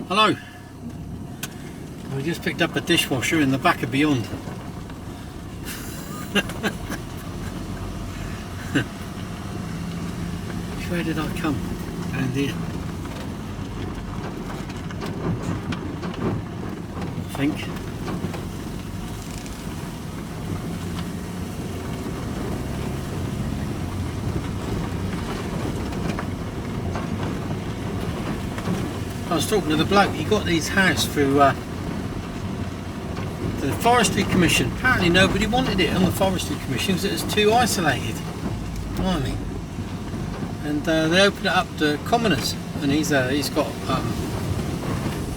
Hello. We just picked up a dishwasher in the back of Beyond. Where did I come? Down here. I think. I was talking to the bloke. He got his house through the Forestry Commission. Apparently nobody wanted it on the Forestry Commission because it was too isolated. Blimey. And they opened it up to commoners, and he's got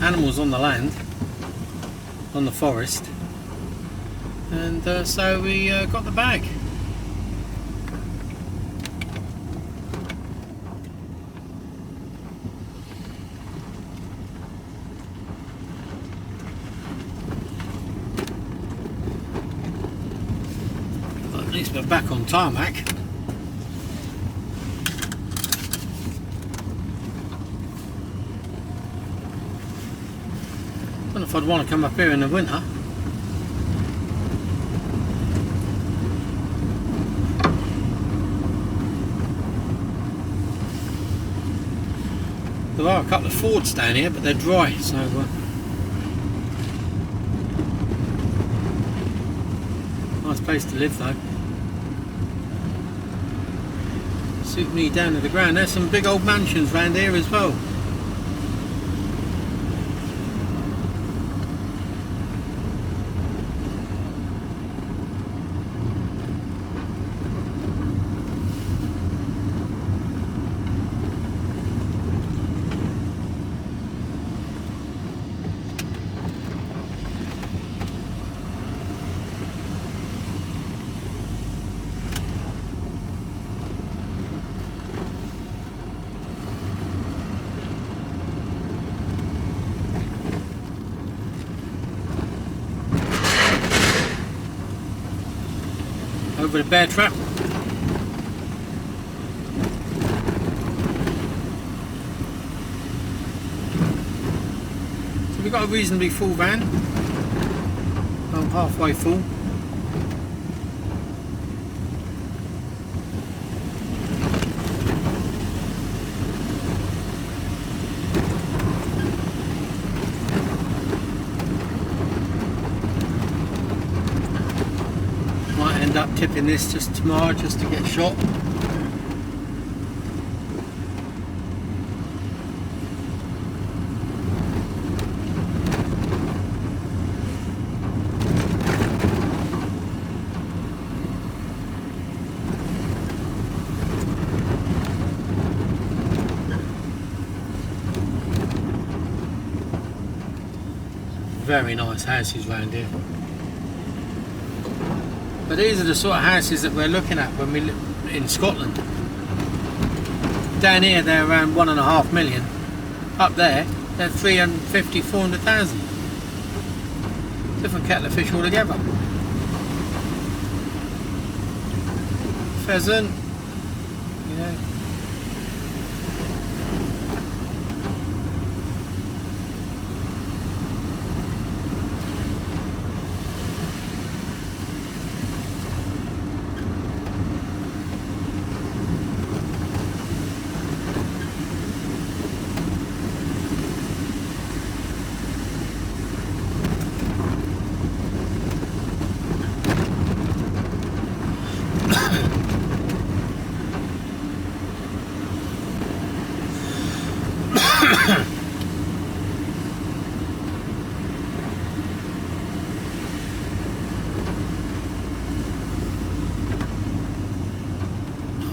animals on the land, on the forest, and so we got the bag. Well, at least we're back on tarmac. I don't know if I'd want to come up here in the winter. There are a couple of Fords down here, but they're dry, so nice place to live though. Suit me down to the ground. There's some big old mansions around here as well. Over the bear trap. So we've got a reasonably full van. Well, halfway full. End up tipping this just tomorrow just to get shot. Very nice houses around here. But these are the sort of houses that we're looking at when we live in Scotland. Down here they're around 1.5 million. Up there they're 350, 400,000. Different kettle of fish altogether. Pheasant, you know.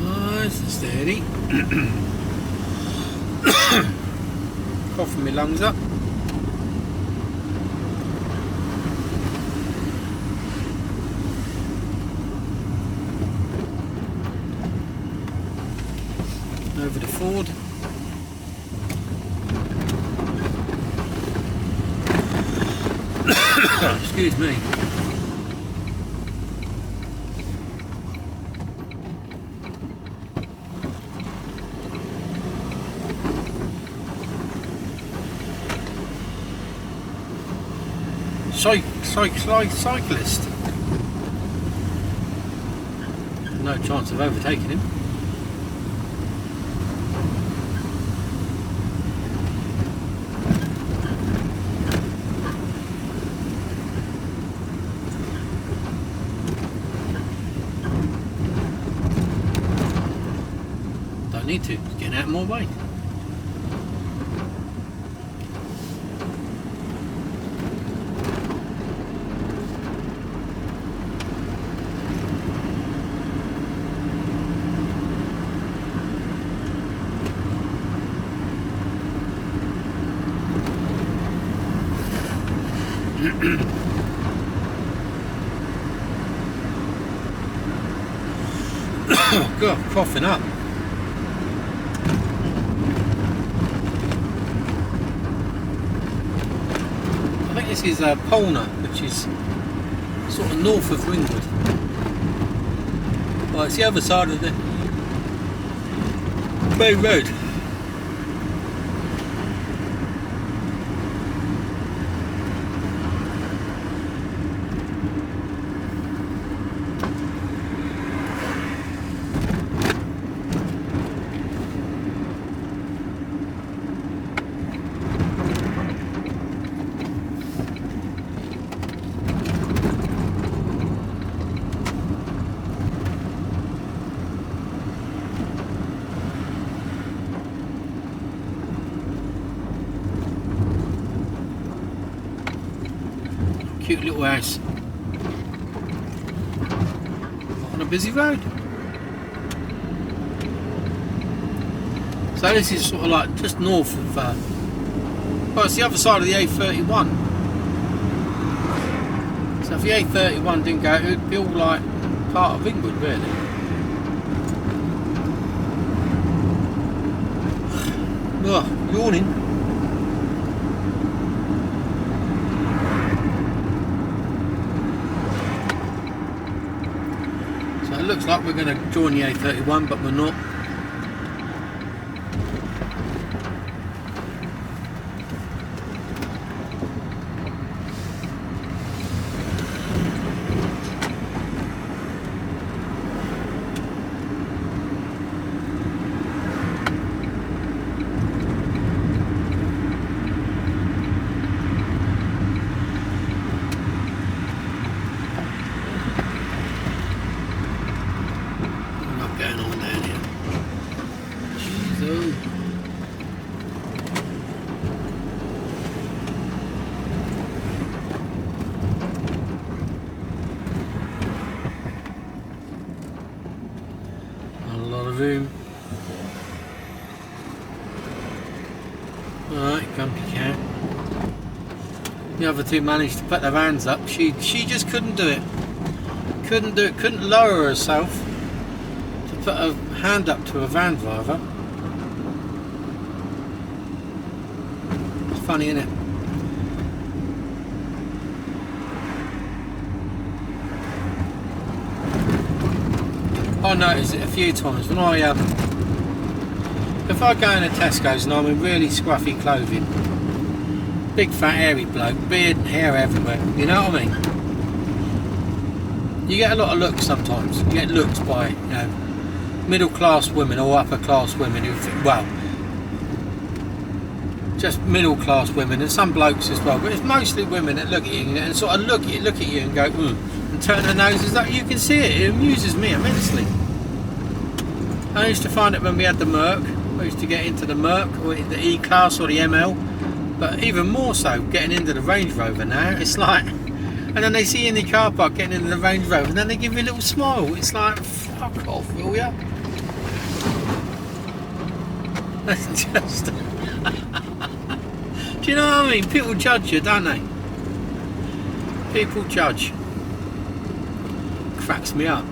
Nice and steady. Coughing my lungs up. Over the Ford. Excuse me. cyclist. No chance of overtaking him. Don't need to. It's getting out of my way. Oh God, coughing up. I think this is Polna, which is sort of north of Ringwood. Well, it's the other side of the main road. Cute little house on a busy road. So this is sort of like just north of well, it's the other side of the A31. So if the A31 didn't go, it would be all like part of England really. Oh, yawning. It looks like we're going to join the A31, but we're not. Room. Alright, grumpy cat. The other two managed to put their hands up. She just couldn't do it. Couldn't do it. Couldn't lower herself to put a hand up to a van driver. It's funny, isn't it? I noticed it a few times when if I go into Tesco's and I'm in really scruffy clothing, big fat hairy bloke, beard and hair everywhere, you know what I mean? You get a lot of looks sometimes. You get looks by, you know, middle class women or upper class women who think, well, just middle class women and some blokes as well, but it's mostly women that look at you and sort of look at you and go, and turn their noses up. You can see it. It amuses me immensely. I used to find it when we had the Merc. I used to get into the Merc or the E-Class or the ML, but even more so getting into the Range Rover now. It's like, and then they see you in the car park getting into the Range Rover and then they give you a little smile. It's like, fuck off, will ya? That's just do you know what I mean? People judge you, don't they? People judge. Cracks me up.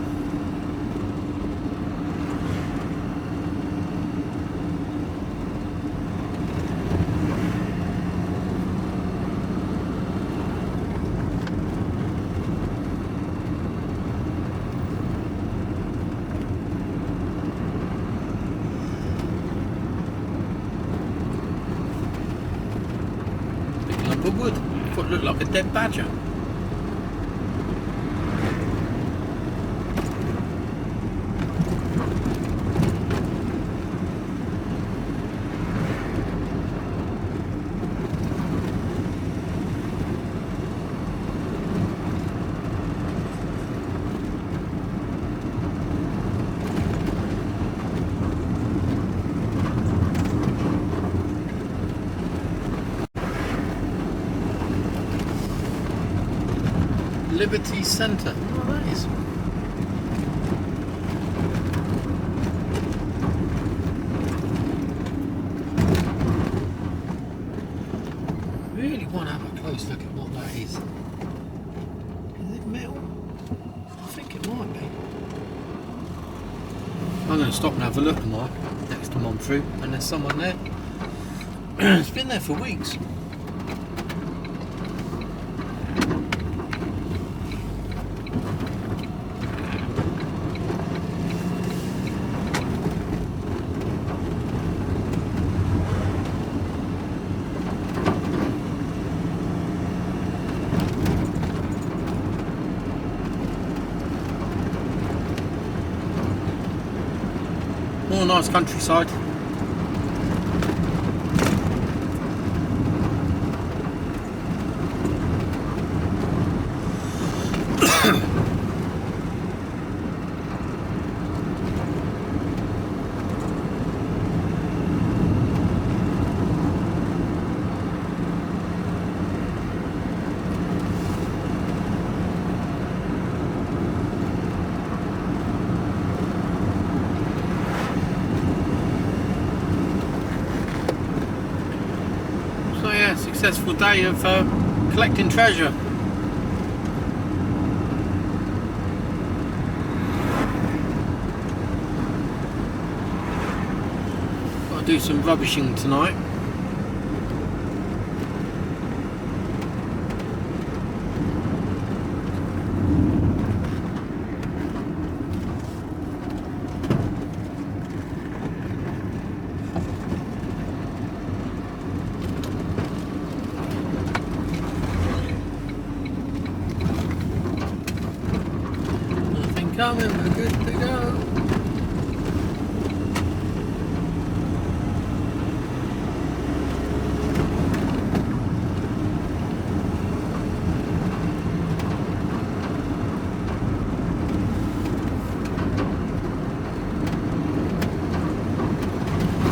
Big lump of wood. foot looked like a dead badger. Liberty Centre. Oh, that is. Really want to have a close look at what that is. Is it metal? I think it might be. I'm going to stop and have a look tomorrow. Next time I'm through, and there's someone there. It's been there for weeks. More nice countryside. Successful day of collecting treasure. Got to do some rubbishing tonight. Coming, we're good to go.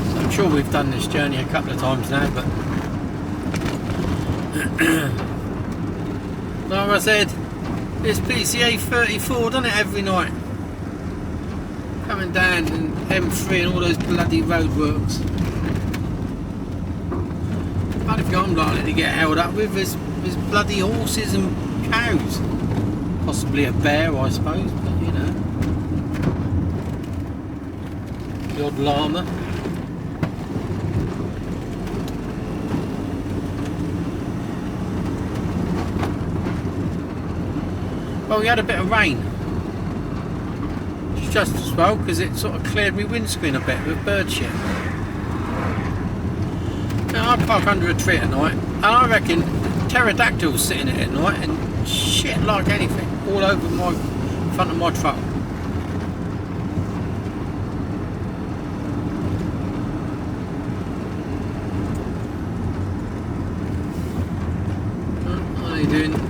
So I'm sure we've done this journey a couple of times now, but like I said, it's PCA 34, doesn't it, every night? Coming down and M3 and all those bloody roadworks. But if I'm likely to get held up with is bloody horses and cows. Possibly a bear, I suppose, but you know. The odd llama. Well, we had a bit of rain. It's just as well because it sort of cleared my windscreen a bit with bird shit. Now I park under a tree at night and I reckon pterodactyls sitting in it at night and shit like anything all over my front of my truck. What are you doing?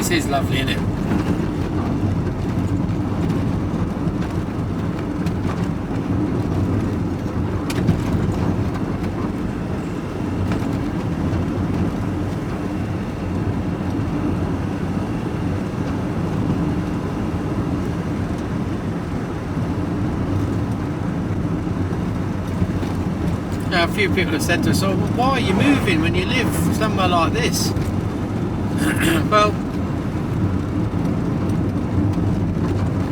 This is lovely, isn't it? Now, a few people have said to us, "Oh, well, why are you moving when you live somewhere like this?" Well,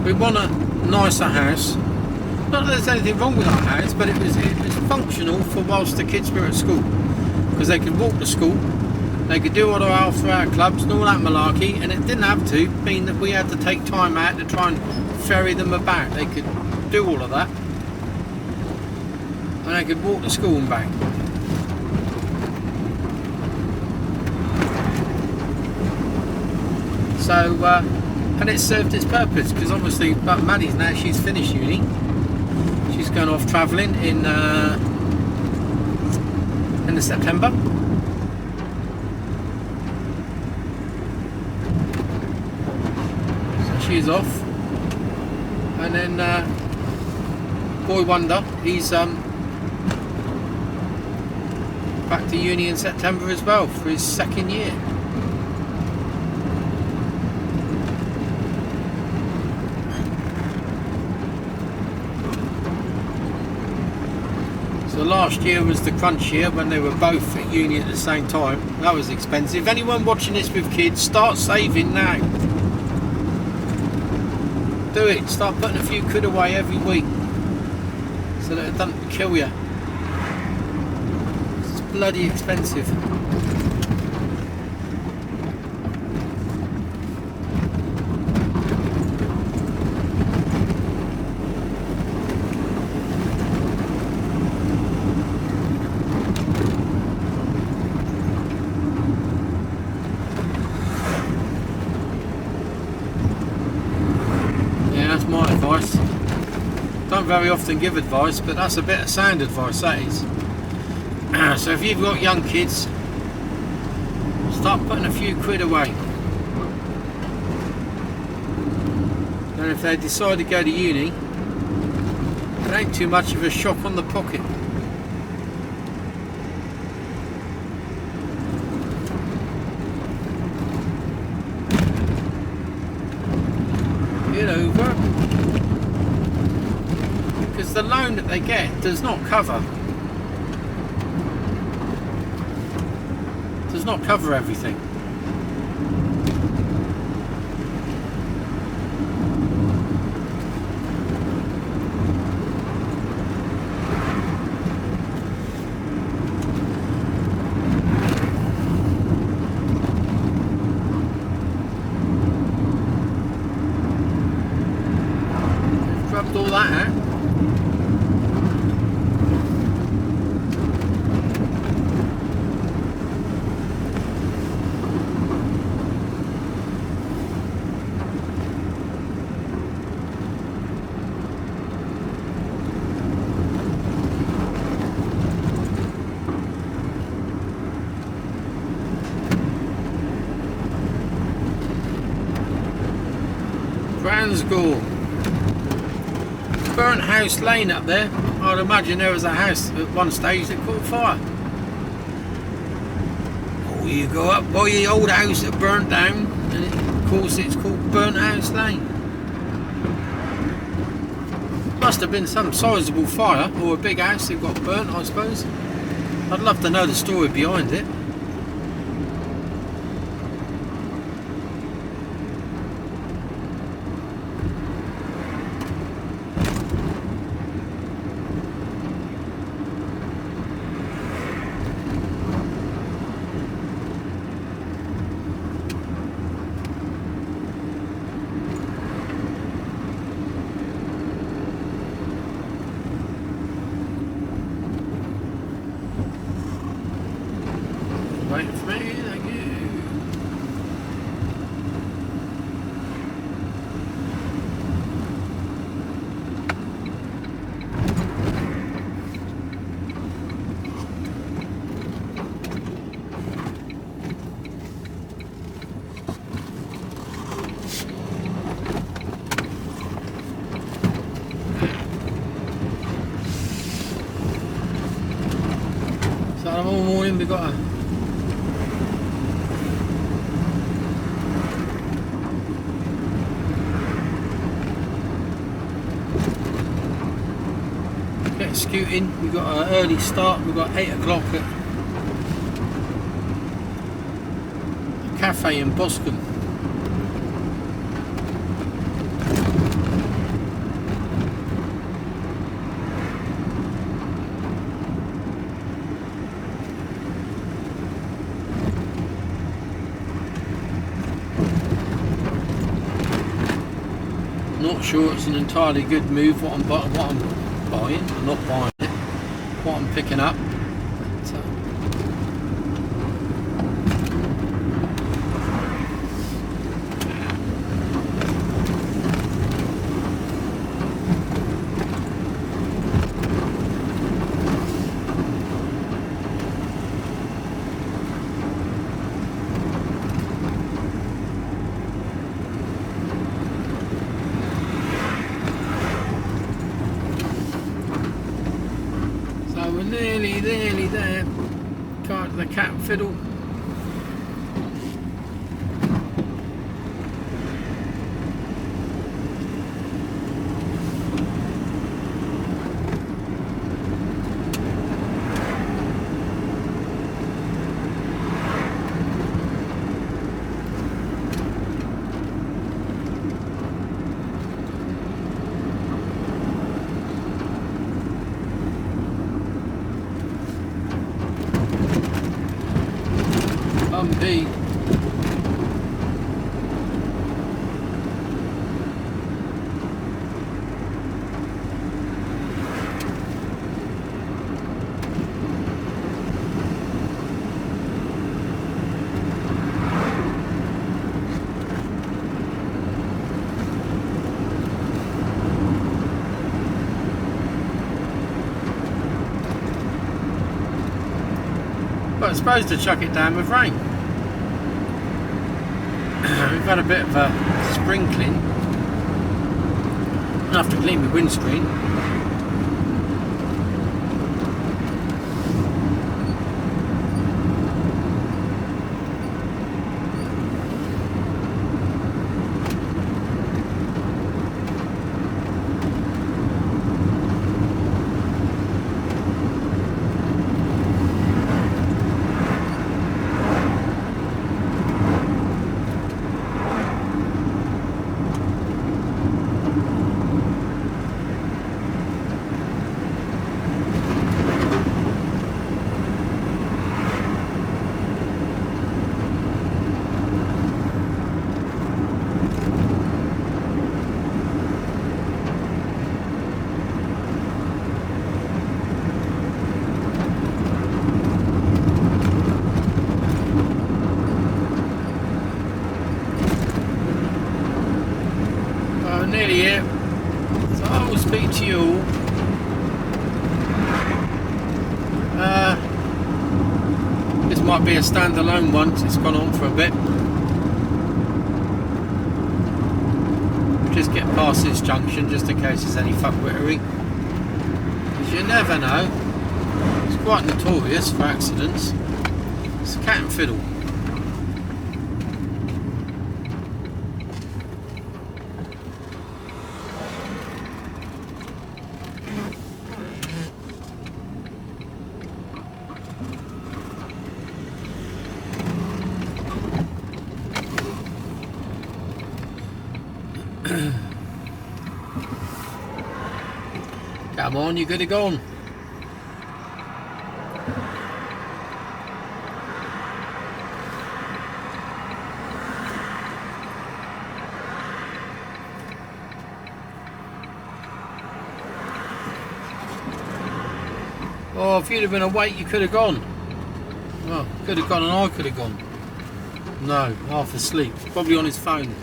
we want a nicer house. Not that there's anything wrong with our house, but it was functional for whilst the kids were at school, because they could walk to school, they could do all our after-hour clubs and all that malarkey, and it didn't have to mean that we had to take time out to try and ferry them about. They could do all of that, and they could walk to school and back. So, and it served its purpose, because obviously, but Maddie's now, she's finished uni. She's going off travelling in the September. So she's off, and then boy wonder, he's back to uni in September as well for his second year. So last year was the crunch year when they were both at uni at the same time. That was expensive. Anyone watching this with kids, start saving now. Do it. Start putting a few quid away every week so that it doesn't kill you. It's bloody expensive. My advice. Don't very often give advice, but that's a bit of sound advice, that is. So if you've got young kids, start putting a few quid away, and if they decide to go to uni, it ain't too much of a shock on the pocket. Get over, because the loan that they get does not cover everything. Rubbed all that out. Bransgore. Burnt House Lane up there. I'd imagine there was a house at one stage that caught fire. Oh, you go up by the old house that burnt down, and of course it's called Burnt House Lane. Must have been some sizable fire, or a big house that got burnt, I suppose. I'd love to know the story behind it. Wait for me, thank you. all morning we've got a get scooting. We've got an early start. We've got 8 o'clock at a cafe in Boscombe. Not sure it's an entirely good move what I'm buying. I'm not buying it. What I'm picking up. We're nearly there. The cat and fiddle. Bumpy. But I'm supposed to chuck it down with rain. We've had a bit of a sprinkling. I have to clean my windscreen. Nearly here, so I will speak to you all. This might be a standalone one because it's gone on for a bit. Just get past this junction just in case there's any fuckwittery, because you never know. It's quite notorious for accidents. It's a cat and fiddle. Come on, you could have gone. Oh, if you'd have been awake, you could have gone. Well, could have gone and I could have gone. No, half asleep. Probably on his phone.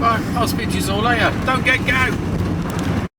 Right, I'll speak to you all later. Don't get go.